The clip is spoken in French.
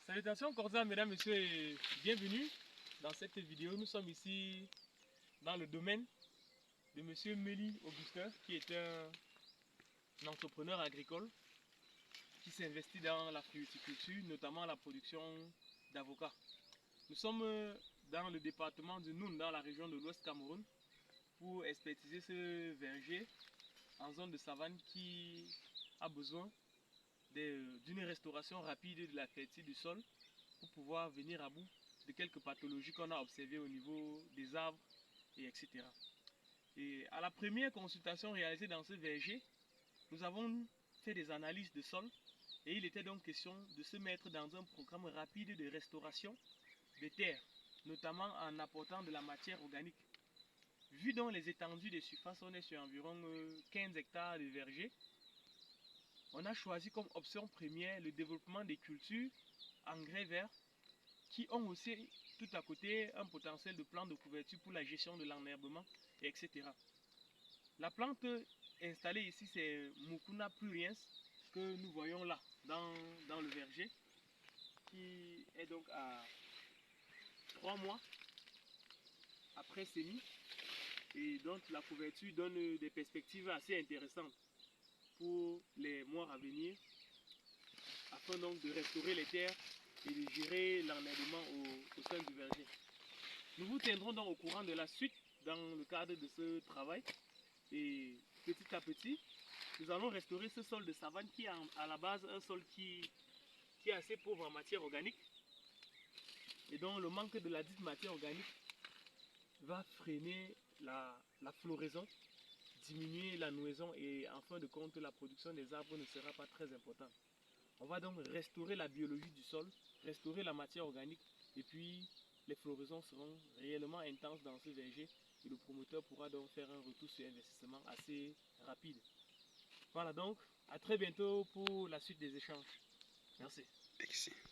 Salutations cordiales mesdames, messieurs et bienvenue dans cette vidéo. Nous sommes ici dans le domaine de monsieur Mélie Augustin qui est un entrepreneur agricole qui s'investit dans la fruiticulture, notamment la production d'avocats. Nous sommes dans le département du Noun, dans la région de l'Ouest Cameroun, pour expertiser ce verger en zone de savane qui a besoin d'une restauration rapide de la fertilité du sol pour pouvoir venir à bout de quelques pathologies qu'on a observées au niveau des arbres, etc. Et à la première consultation réalisée dans ce verger, nous avons fait des analyses de sol et il était donc question de se mettre dans un programme rapide de restauration des terres, notamment en apportant de la matière organique. Vu donc les étendues des surfaces, on est sur environ 15 hectares de verger. On a choisi comme option première le développement des cultures engrais verts qui ont aussi tout à côté un potentiel de plante de couverture pour la gestion de l'enherbement, etc. La plante installée ici, c'est Mucuna pruriens que nous voyons là dans le verger, qui est donc à 3 mois après semis, et donc la couverture donne des perspectives assez intéressantes pour les mois à venir, afin donc de restaurer les terres et de gérer l'enherbement au sein du verger. Nous vous tiendrons donc au courant de la suite dans le cadre de ce travail. Et petit à petit, nous allons restaurer ce sol de savane qui est à la base un sol qui est assez pauvre en matière organique. Et donc le manque de la dite matière organique va freiner la floraison, diminuer la nouaison et en fin de compte la production des arbres ne sera pas très importante. On va donc restaurer la biologie du sol, restaurer la matière organique et puis les floraisons seront réellement intenses dans ce verger et le promoteur pourra donc faire un retour sur investissement assez rapide. Voilà donc, à très bientôt pour la suite des échanges. Merci. Merci.